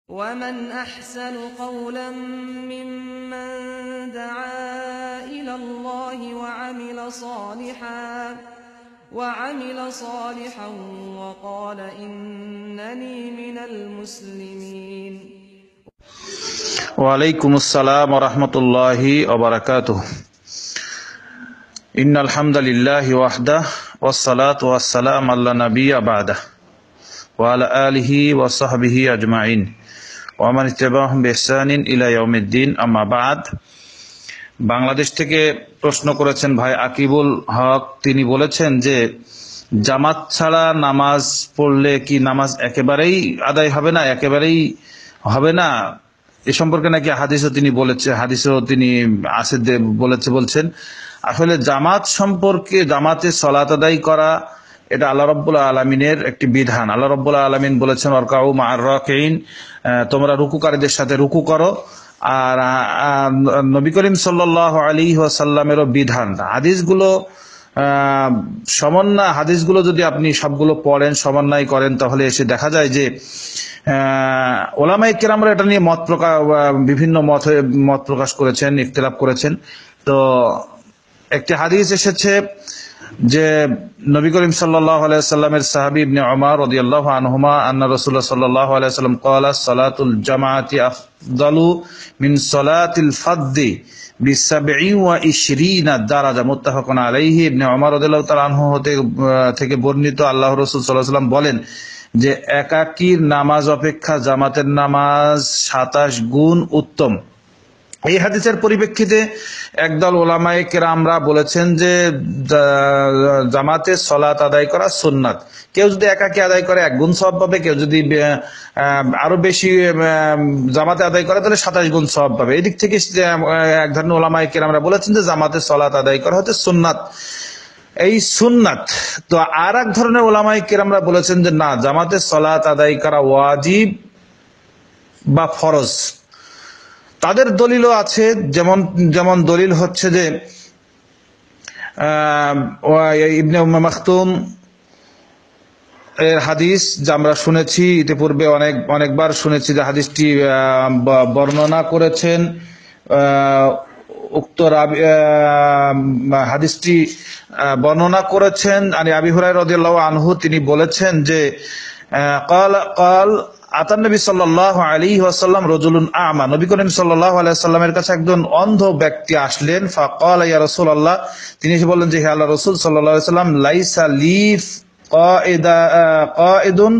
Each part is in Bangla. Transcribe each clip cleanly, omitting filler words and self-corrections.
ومن أحسن قولا ممن دعا إلى الله وعمل صالحا وقال إنني من المسلمين. وعليكم السلام ورحمة الله وبركاته. إن الحمد لله وحده والصلاة والسلام على نبي بعده وعلى آله وصحبه أجمعين ومن اتبعهم بإحسان إلى يوم الدين أما بعد. বাংলাদেশ থেকে প্রশ্ন করেছেন ভাই আকিবুল হক। তিনি বলেছেন যে জামাত ছাড়া নামাজ পড়লে কি নামাজ একেবারেই আদায় হবে না, একেবারেই হবে না? এ সম্পর্কে নাকি হাদিসও তিনি বলছেন। আসলে জামাত সম্পর্কে, জামাতে সালাত আদায় করা এটা আল্লাহ রাব্বুল আলামিনের একটি বিধান। আল্লাহ রাব্বুল আলামিন বলেছেন ওয়ারকাউ মা'আর রাকিঈন, তোমরা রুকুকারীদের সাথে রুকু করো। আর নবী করিম সাল্লাল্লাহু আলাইহি ওয়াসাল্লামেরও বিধান। হাদিসগুলো যদি আপনি সবগুলো পড়েন, সমন্বয় করেন, তাহলে এসে দেখা যায় যে ওলামায়ে কেরামরা এটা নিয়ে বিভিন্ন মত প্রকাশ করেছেন, ইখতিলাফ করেছেন। তো একটি হাদিস এসেছে যে নবী করিম সাল্লাল্লাহু আলাইহি ওয়াসাল্লামের সাহাবী ইবনে উমর রাদিয়াল্লাহু আনহুমা আন্না রাসূলুল্লাহ সাল্লাল্লাহু আলাইহি ওয়াসাল্লাম ক্বালা সালাতুল জামাআতি আফদালু মিন সালাতিল ফাদ্দি বি27 দারাজা, মুত্তাফাকুন আলাইহি। ইবনে উমর রাদিয়াল্লাহু তাআলা আনহু থেকে বর্ণিত, আল্লাহর রাসূল সাল্লাল্লাহু আলাইহি ওয়াসাল্লাম বলেন যে একাকীর নামাজ অপেক্ষা জামাতের নামাজ 27 গুণ উত্তম। এই হাদিসের পরিপ্রেক্ষিতে একদল ওলামায়ে কেরামরা বলেছেন যে জামাতে সালাত আদায় করা সুন্নাত। কেউ যদি একাকী আদায় করে 1 গুণ সওয়াব পাবে, কেউ যদি আরো বেশি জামাতে আদায় করে তাহলে 27 গুণ সওয়াব পাবে। এদিক থেকে এক ধরনের ওলামায়ে কেরামরা বলেছেন যে জামাতে সালাত আদায় করা হচ্ছে সুন্নাত, এই সুন্নাত। তো আর এক ধরনের ওলামায়ে কেরামরা বলেছেন যে না, জামাতে সালাত আদায় করা ওয়াজিব বা ফরজ। তাদের দলিলও আছে, যেমন দলিল হচ্ছে যে ইবনে উম্মে মাকতুম এর হাদিস, যা আমরা শুনেছি ইতিপূর্বে অনেকবার শুনেছি, যে হাদিসটি বর্ণনা করেছেন হাদিসটি বর্ণনা করেছেন আবু হুরায়রা রাদিয়াল্লাহু আনহু। তিনি বলেছেন যে قال আতান নবী সাল্লাল্লাহু আলাইহি ওয়াসাল্লাম রাজুলুন আ'মা, নবী করিম সাল্লাল্লাহু আলাইহি ওয়াসাল্লামের কাছে একজন অন্ধ ব্যক্তি আসলেন। ফাকালা ইয়া রাসূলুল্লাহ, তিনি এসে বললেন যে হে আল্লাহর রাসূল সাল্লাল্লাহু আলাইহি ওয়াসাল্লাম, লাইসা লি কাঈদুন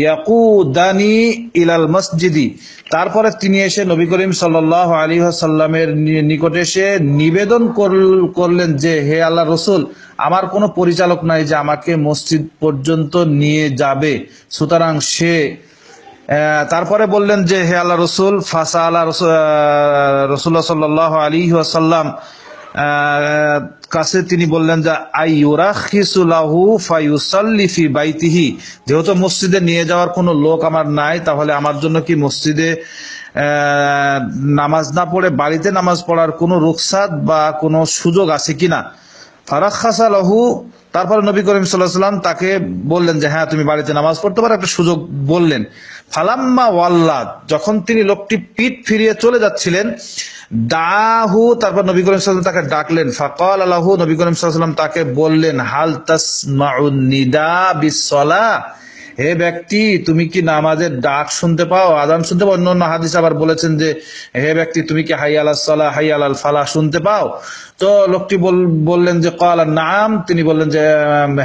ইয়াকুদানি ইলাল মসজিদি। তারপরে তিনি এসে নবী করিম সাল্লাল্লাহু আলাইহি ওয়াসাল্লামের নিকটে এসে নিবেদন করলেন যে হে আল্লাহর রাসূল, আমার কোনো পরিচালক নাই যে আমাকে মসজিদ পর্যন্ত নিয়ে যাবে, সুতরাং সে তারপরে বললেন যে হে আল্লাহ রাসূল, ফাসালা রাসূলুল্লাহ সাল্লাল্লাহু আলাইহি ওয়াসাল্লাম কাছে তিনি বললেন যে আইয়ুরাখিসু লাহু ফায়ুসাল্লি ফি বাইতিহি, যেহেতু মসজিদে নিয়ে যাওয়ার কোনো লোক আমার নাই, তাহলে আমার জন্য কি মসজিদে নামাজ না পড়ে বাড়িতে নামাজ পড়ার কোনো রুখসাত বা কোনো সুযোগ আছে কিনা? ফারাখাসা লাহু, তারপরে নবী করিম সাল্লাল্লাহু আলাইহি ওয়াসাল্লাম তাকে বললেন যে হ্যাঁ, তুমি বাড়িতে নামাজ পড়তে পারো, একটা সুযোগ বললেন। ফালাম্মা ওয়াল্লা, যখন তিনি লোকটি পিঠ ফিরিয়ে চলে যাচ্ছিলেন, দাহু, তারপর নবী করিম সাল্লাল্লাহু আলাইহি ওয়াসাল্লাম তাকে ডাকলেন। ফাকাল লাহু, নবী করিম সাল্লাল্লাহু আলাইহি ওয়াসাল্লাম তাকে বললেন, হাল তাসমাউন নিদা বিসসালাহ, হে ব্যক্তি, তুমি কি নামাজের ডাক শুনতে পাও, আযান শুনতে পাও? অন্য হাদিস আবার বলেছেন যে হে ব্যক্তি, তুমি কি হাইয়া আলাস সালাহ, হাইয়া আলাল ফালাহ শুনতে পাও? তো লোকটি বললেন যে ক্বালা নাম, তিনি বললেন যে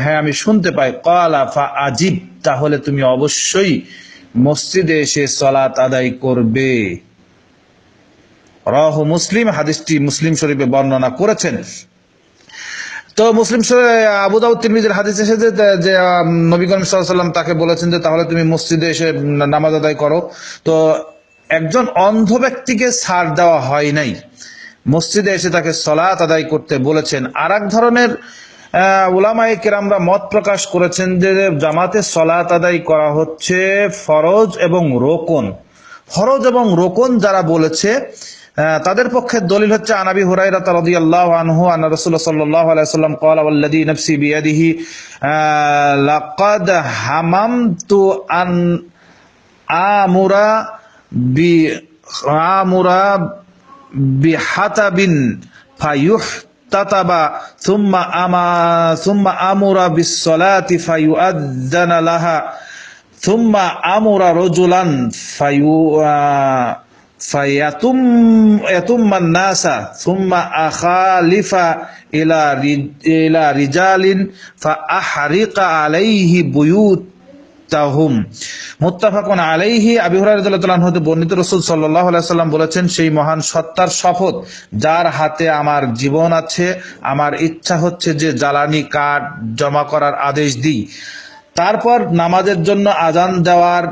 হ্যাঁ, আমি শুনতে পাই। ক্বালা ফাআজিব, তাহলে তুমি অবশ্যই মসজিদে এসে সালাত আদায় করবে। রাহু মুসলিম, হাদিসটি মুসলিম শরীফে বর্ণনা করেছেন। তো মুসলিম আবু দাউদ তিরমিজির হাদিস এসেছে যে নবী করিম সাল্লাল্লাহু আলাইহি ওয়াসাল্লাম তাকে বলেছেন যে তাহলে তুমি মসজিদে এসে নামাজ আদায় করো। তো একজন অন্ধ ব্যক্তিকে ছাড় দেওয়া হয় নাই, মসজিদে এসে তাকে সালাত আদায় করতে বলেছেন। আর এক ধরনের উলামায়ে কেরামরা মত প্রকাশ করেছেন যে জামাতে সালাত আদায় করা হচ্ছে ফরজ এবং রোকন। ফরজ এবং রোকন যারা বলেছে তাদের পক্ষে দলিল হচ্ছে আবু হুরায়রা রাদিয়াল্লাহু আনহু আন্না রাসূলুল্লাহ সাল্লাল্লাহু আলাইহি ওয়াসাল্লাম ক্বালা ওয়াল্লাযী নাফসি বিয়াদিহি লাকাদ হামামতু আমুরা বি আমুরা বিহাতাবিন ফায়ুহতাতাবা সুম্মা আমুরা বিসসালাতি ফায়ুআযানা লাহা সুম্মা আমুরা রাজুলান ফায়াতুম্মান নাসা সুম্মা আখালিফা ইলা রিজালিন ফাআহরিকা আলাইহি বুয়ুতাহুম। মুত্তাফাকুন আলাইহি। আবু হুরায়রা রাদিয়াল্লাহু আনহু হতে বর্ণিত, রাসূল সাল্লাল্লাহু আলাইহি ওয়াসাল্লাম বলেছেন, সেই মহান সত্তার শপথ যার হাতে আমার জীবন আছে, আমার ইচ্ছা হচ্ছে যে জ্বালানি কাঠ জমা করার আদেশ দিই, তারপর নামাজের জন্য আজান দেওয়ার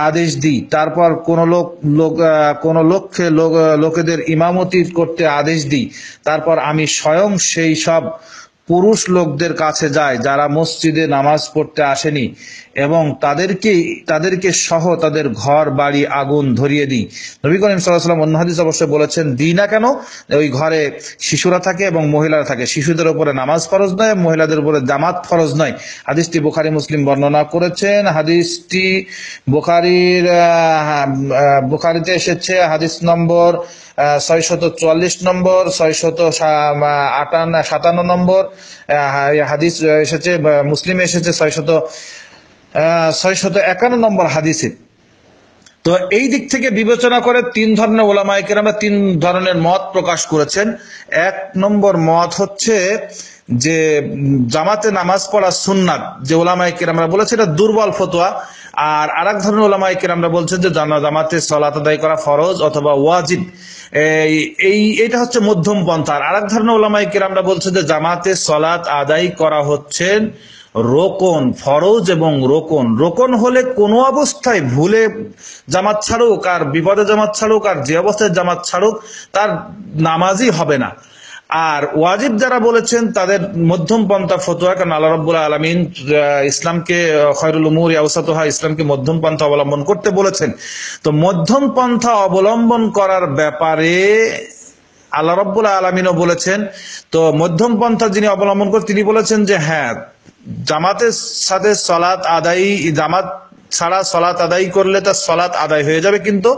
আদেশ দিই, তারপর কোন লোকেদের ইমামতি করতে আদেশ দিই, তারপর আমি স্বয়ং সেই সব পুরুষ লোকদের কাছে যায় যারা মসজিদে নামাজ পড়তে আসেনি এবং তাদেরকে সহ তাদের ঘর বাড়ি আগুন ধরিয়ে দিই। নবী করিম সাল্লাল্লাহু আলাইহি ওয়াসাল্লাম অন্য হাদিসে অবশ্যই বলেছেন, দিই না কেন? ওই ঘরে শিশুরা থাকে এবং মহিলারা থাকে। শিশুদের উপরে নামাজ ফরজ নয়, মহিলাদের উপরে জামাত ফরজ নয়। হাদিসটি বুখারী মুসলিম বর্ণনা করেছেন। হাদিসটি বুখারীতে এসেছে হাদিস নম্বর 644 নম্বর, 657 নম্বর হাদিস এসেছে, মুসলিমে এসেছে 651 নম্বর হাদিসে। তো এই দিক থেকে বিবেচনা করে তিন ধরনের উলামায়ে কেরাম তিন ধরনের মত প্রকাশ করেছেন। এক নম্বর মত হচ্ছে যে জামাতে নামাজ পড়া সুন্নাত, যে উলামায়ে কেরামরা বলেছে এটা দুর্বল ফতোয়া। আর আরেক ধরনের উলামায়ে কেরামরা বলছেন যে জামাতে সালাত আদায় করা ফরজ অথবা ওয়াজিব, এইটা হচ্ছে মধ্যম পন্থা। আর আরেক ধরনের উলামায়ে কেরামরা বলছে যে জামাতে সালাত আদায় করা হচ্ছে রোকন, ফরজ এবং রোকন হলে কোনো অবস্থায় ভুলে জামাত ছাড়ুক আর বিপদে জামাত ছাড়ুক আর যে অবস্থায় জামাত ছাড়ুক তার নামাজই হবে না। আর ওয়াজিব যারা বলেছেন তাদের মধ্যম পন্থা ফতোয়া, কারণ আল্লাহ রাব্বুল আলামিন ইসলামকে খায়রুল উমুরি আওসাতুহা, ইসলামকে মধ্যম পন্থা অবলম্বন করতে বলেছেন। তো মধ্যম পন্থা অবলম্বন করার ব্যাপারে আল্লাহ রাব্বুল আলামিনও বলেছেন। তো মধ্যম পন্থা যিনি অবলম্বন করেন তিনি বলেছেন যে হ্যাঁ, জামাতের সাথে জামাত ছাড়া সলাত আদায় করলে তার সলাত আদায় হয়ে যাবে, কিন্তু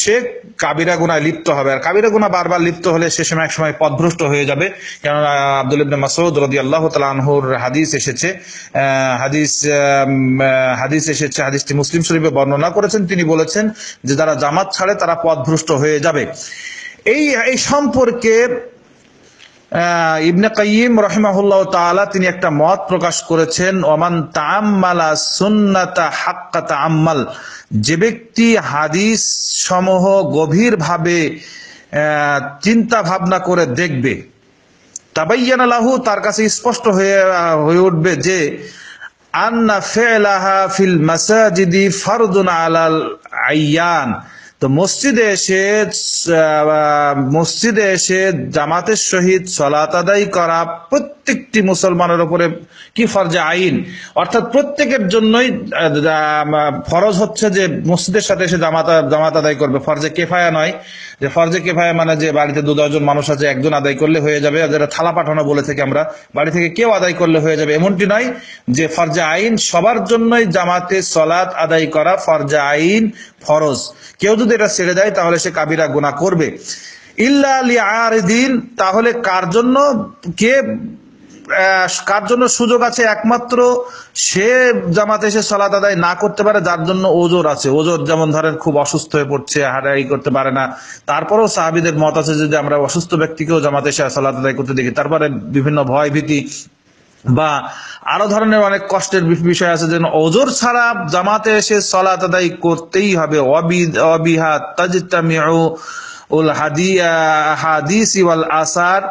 সে কাবিরা গুনায় লিপ্ত হবে। আর কাবিরা গুনাহ বারবার লিপ্ত হলে সে সময় এক সময় পথভ্রষ্ট হয়ে যাবে। কেননা আব্দুল্লাহ ইবনে মাসউদ রাদিয়াল্লাহু তাআলা আনহুর হাদিস এসেছে, হাদিসটি মুসলিম শরীফে বর্ণনা করেছেন। তিনি বলেছেন যে যারা জামাত ছাড়ে তারা পথভ্রষ্ট হয়ে যাবে। এই সম্পর্কে ইবনে কাইয়িম রাহিমাহুল্লাহ তাআলা তিনি একটা মত প্রকাশ করেছেন, ওমান তাআম্মালা সুন্নাতা হাক্কা তাআম্মাল, যে ব্যক্তি হাদিস সমূহ গভীরভাবে চিন্তা ভাবনা করে দেখবে, তাবায়্যানা লাহু, তার কাছে স্পষ্ট হয়ে উঠবে যে আন্না ফি'লাহা ফিল মাসাজিদি ফারদুন আলাল আইয়ান। তো মসজিদে এসে জামাতের সহিত সালাত আদায় করা প্রত্যেকটি মুসলমানের উপরে কি ফরজে আইন, অর্থাৎ প্রত্যেকের জন্যই ফরজ হচ্ছে যে মসজিদের সাথে এসে জামাত আদায় করবে। ফরজে কেফায়া নয়, যে ফরজে কেফায়া মানে যে বাড়িতে 2-10 জন মানুষ আছে একজন আদায় করলে হয়ে যাবে, যেটা থালা পাঠানো বলে থেকে আমরা, বাড়ি থেকে কেউ আদায় করলে হয়ে যাবে, এমনটি নয়। যে ফরজে আইন সবার জন্যই জামাতে সালাত আদায় করা ফরজে আইন, ফরজ। কেউ যদি এটা ছেড়ে দেয় তাহলে সে কাবিরা গুনাহ করবে। ইল্লা লিআরিদিন, তাহলে কার জন্য সুযোগ আছে? একমাত্র সে জামাতে এসে সালাত আদায় না করতে পারে যার জন্য ওজর আছে। ওজর যেমন ধরেন খুব অসুস্থ হয়ে পড়ছে, আদায় করতে পারে না, তারপরেও সাহাবীদের মত আছে যদি আমরা অসুস্থ ব্যক্তিকেও জামাতে এসে সালাত আদায় করতে দেখি। তারপরে বিভিন্ন ভয় ভীতি বা আরো ধরনের অনেক কষ্টের বিষয় আছে, যেন ওজর ছাড়া জামাতে এসে সালাত আদায় করতেই হবে। অবিহা তাজতামিউ উল হাদিস ওয়াল আসার,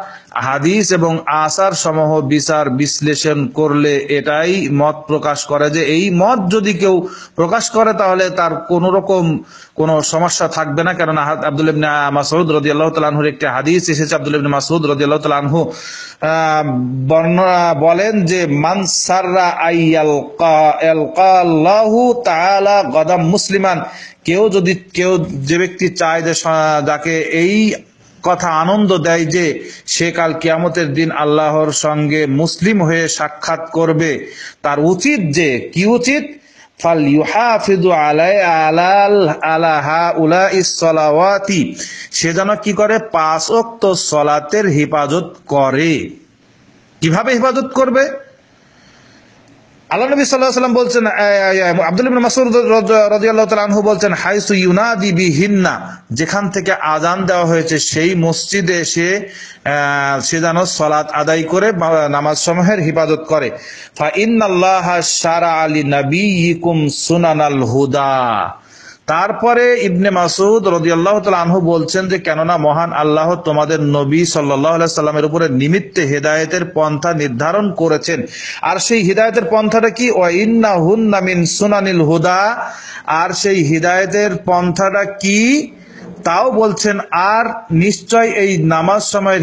হাদিস এবং আসার সমূহ বিচার বিশ্লেষণ করলে এটাই মত প্রকাশ করে যে এই মত যদি কেউ প্রকাশ করে তাহলে তার কোন রকম কোনো সমস্যা থাকবে না। কেননা আব্দুল্লাহ ইবনে মাসউদ রাদিয়াল্লাহু তাআলা আনহুর একটা হাদিস এসেছে। আব্দুল্লাহ ইবনে মাসউদ রাদিয়াল্লাহু তাআলা আনহু বলেন যে মান সাররা আল্লাহু তাআলা গাদাম মুসলিমান, যে ব্যক্তি চায় যে যাকে এই কথা আনন্দ দেয় যে সে কাল কিয়ামতের দিন আল্লাহর সঙ্গে মুসলিম হয়ে সাক্ষাৎ করবে, তার উচিত যে কি উচিত? ফালইউহাফিযু আলা হাউলাইস সালাওয়াতি, সে যেন কি করে 5 ওয়াক্ত সালাতের হেফাজত করে। কিভাবে হেফাজত করবে? আল্লাহ নবী সাল্লাল্লাহু আলাইহি ওয়াসাল্লাম বলছেন, আব্দুল্লাহ ইবনে মাসউদ রাদিয়াল্লাহু তাআলা আনহু বলছেন, হাইসু ইউনাদি বিহিন্না, যেখান থেকে আযান দেওয়া হয়েছে সেই মসজিদে সে যেন সালাত আদায় করে নামাজ সমূহের হেফাজত করে। ফা ইন্নাল্লাহা শারা'a লিনাবিয়িকুম সুনানাল হুদা। তারপরে ইবনে মাসউদ রাদিয়াল্লাহু তাআলা আনহু বলছেন যে, কেননা মহান আল্লাহ তোমাদের নবী সাল্লাল্লাহু আলাইহি সাল্লামের উপরে নিমিত্তে হেদায়েতের পন্থা নির্ধারণ করেছেন। আর সেই হেদায়েতের পন্থাটা কি? ওয়া ইন্নাহুন্না মিন সুনানিল হুদা, আর সেই হেদায়েতের পন্থাটা কি তাও বলছেন। আর নিশ্চয় এই নামাজ সময়ের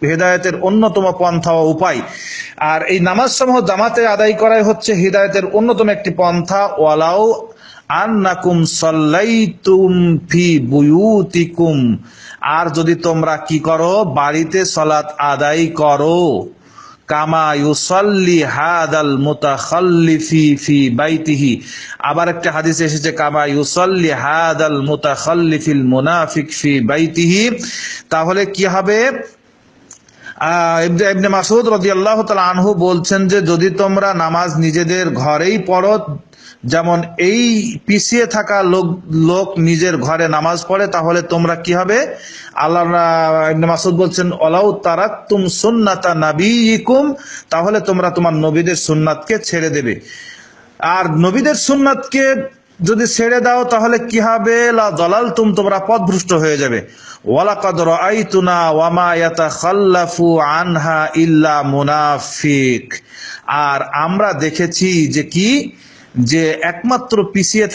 হেদায়েতের অন্যতম পন্থা ও উপায়। আর এই নামাজ সমূহ জামাতে আদায় করাই হচ্ছে হেদায়েতের অন্যতম একটি পন্থা। ওয়ালাউ আন্নাকুম সাল্লাইতুম ফি বুয়ুতিকুম, আর যদি তোমরা কি করো, বাড়িতে সালাত আদায় করো। কামা ইউসাল্লি হাদাল মুতাখাল্লিফি ফি বাইতিহি, আবার একটা হাদিসে এসেছে কামা ইউসাল্লি হাদাল মুতাখাল্লিফিল মুনাফিক ফি বাইতিহি। তাহলে কি হবে? ইবনে মাসউদ রাদিয়াল্লাহু তাআলা আনহু বলছেন যে, যদি তোমরা নামাজ নিজেদের ঘরেই পড়ো, যেমন এই পিছিয়ে থাকা লোক নিজের ঘরে নামাজ পড়ে, তাহলে তোমরা কি হবে? আল্লাহ ইবনে মাসউদ বলছেন, ওয়ালাউ তারাকতুম সুন্নাতা নাবিয়িকুম, তাহলে তোমরা তোমার নবীদের সুন্নাতকে ছেড়ে দেবে। আর নবীদের সুন্নাতকে যদি ছেড়ে দাও তাহলে কি হবে? লা দালালতুম, তোমরা পথভ্রষ্ট হয়ে যাবে। ওয়ালাকাদ রাআইতুনা ওয়া মা ইয়াতাখাল্লাফু আনহা ইল্লা মুনাফিক, আর আমরা দেখেছি যে কি, যে একমাত্র পিছিয়ে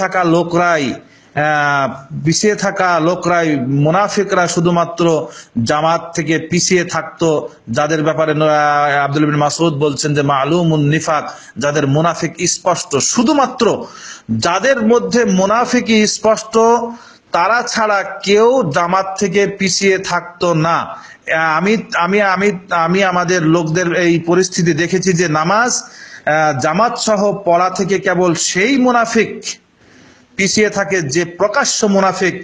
থাকা লোকরাই মুনাফিকরা শুধুমাত্র জামাত থেকে পিছিয়ে থাকতো, যাদের ব্যাপারে আব্দুল্লাহ ইবনে মাসউদ বলছেন যে মালুমুন নিফাক, যাদের মুনাফিক স্পষ্ট, শুধুমাত্র যাদের মধ্যে মুনাফিকি স্পষ্ট তারা ছাড়া কেউ জামাত থেকে পিছিয়ে থাকতো না। আমি আমাদের লোকদের এই পরিস্থিতি দেখেছি যে নামাজ জামাত সহ পড়া থেকে কেবল সেই মুনাফিক পিছিয়ে থাকে যে প্রকাশ্য মুনাফিক,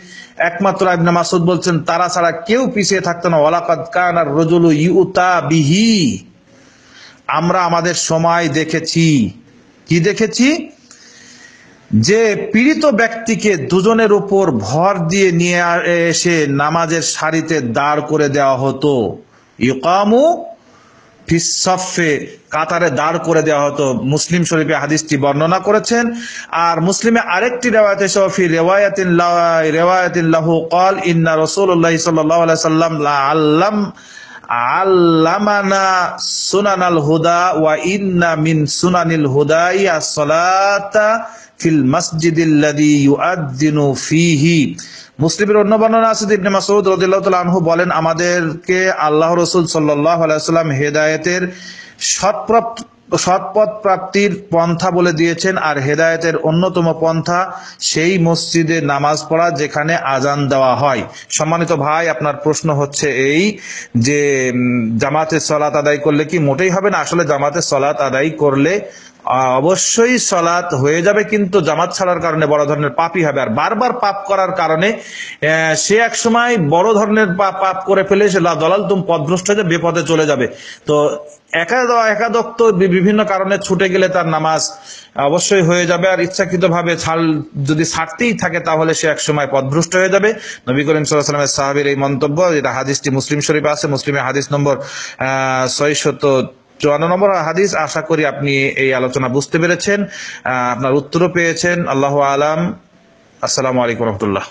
একমাত্র ইবনে মাসউদ বলছেন তারা ছাড়া কেউ পিছিয়ে থাকতো না। ওয়ালাকাদ কানার রাজুলু ইউতা বিহি, আমরা আমাদের সময় দেখেছি, কি দেখেছি? যে পীড়িত ব্যক্তিকে দুজনের উপর ভর দিয়ে নিয়ে এসে নামাজের সারিতে দাঁড় করে দেওয়া হতো। ইকামু ফিস সাফে, কাতারে দাঁড় করে দেওয়া হতো। মুসলিম শরীফে হাদিসটি বর্ণনা করেছেন। আর মুসলিমে আরেকটি রিওয়ায়াতে ফি রিওয়ায়াতিন লাহু ক্বাল ইন্না রাসূলুল্লাহ সাল্লাল্লাহু আলাইহি সাল্লাম আল্লামানা সুনানাল হুদা ওয়া ইন্না মিন সুনানিল হুদাই as-সালাতা ফিল মাসজিদিল্লাযী ইউআযযিনু ফীহি। মুসলিমের অন্য বর্ণনা আছে, ইবনে মাসউদ রাদিয়াল্লাহু তাআলা আনহু বলেন, আমাদেরকে আল্লাহর রাসূল সাল্লাল্লাহু আলাইহি ওয়াসাল্লাম হেদায়েতের সৎপথ প্রাপ্তির পন্থা বলে দিয়েছেন। আর হেদায়েতের অন্যতম পন্থা সেই মসজিদে নামাজ পড়া যেখানে আজান দেওয়া হয়। সম্মানিত ভাই, আপনার প্রশ্ন হচ্ছে এই যে জামাতে সালাত আদায় করলে কি মোটেই হবে না? আসলে জামাতে সালাত আদায় করলে অবশ্যই সালাত হয়ে যাবে, কিন্তু জামাত ছাড়ার কারণে বড় ধরনের পাপই হবে। আর বারবার পাপ করার কারণে সে এক সময় বড় ধরনের পাপ করে ফেলে সে দালালতুম পথভ্রষ্ট হয়ে বিপদে চলে যাবে। তো একাদক্ত বিভিন্ন কারণে ছুটে গেলে তার নামাজ অবশ্যই হয়ে যাবে। আর ইচ্ছাকৃতভাবে যদি ছাড়তেই থাকে তাহলে সে এক সময় পথভ্রষ্ট হয়ে যাবে। নবী করিম সাল্লাল্লাহু আলাইহি ওয়াসাল্লামের সাহাবীর এই মন্তব্য, এটা হাদিসটি মুসলিম শরীফে আছে, মুসলিমে হাদিস নম্বর 654 নম্বর হাদিস। আশা করি আপনি এই আলোচনা বুঝতে পেরেছেন, আপনার উত্তরও পেয়েছেন। আল্লাহু আলাম। আসসালামু আলাইকুম ওয়া রাহমাতুল্লাহ।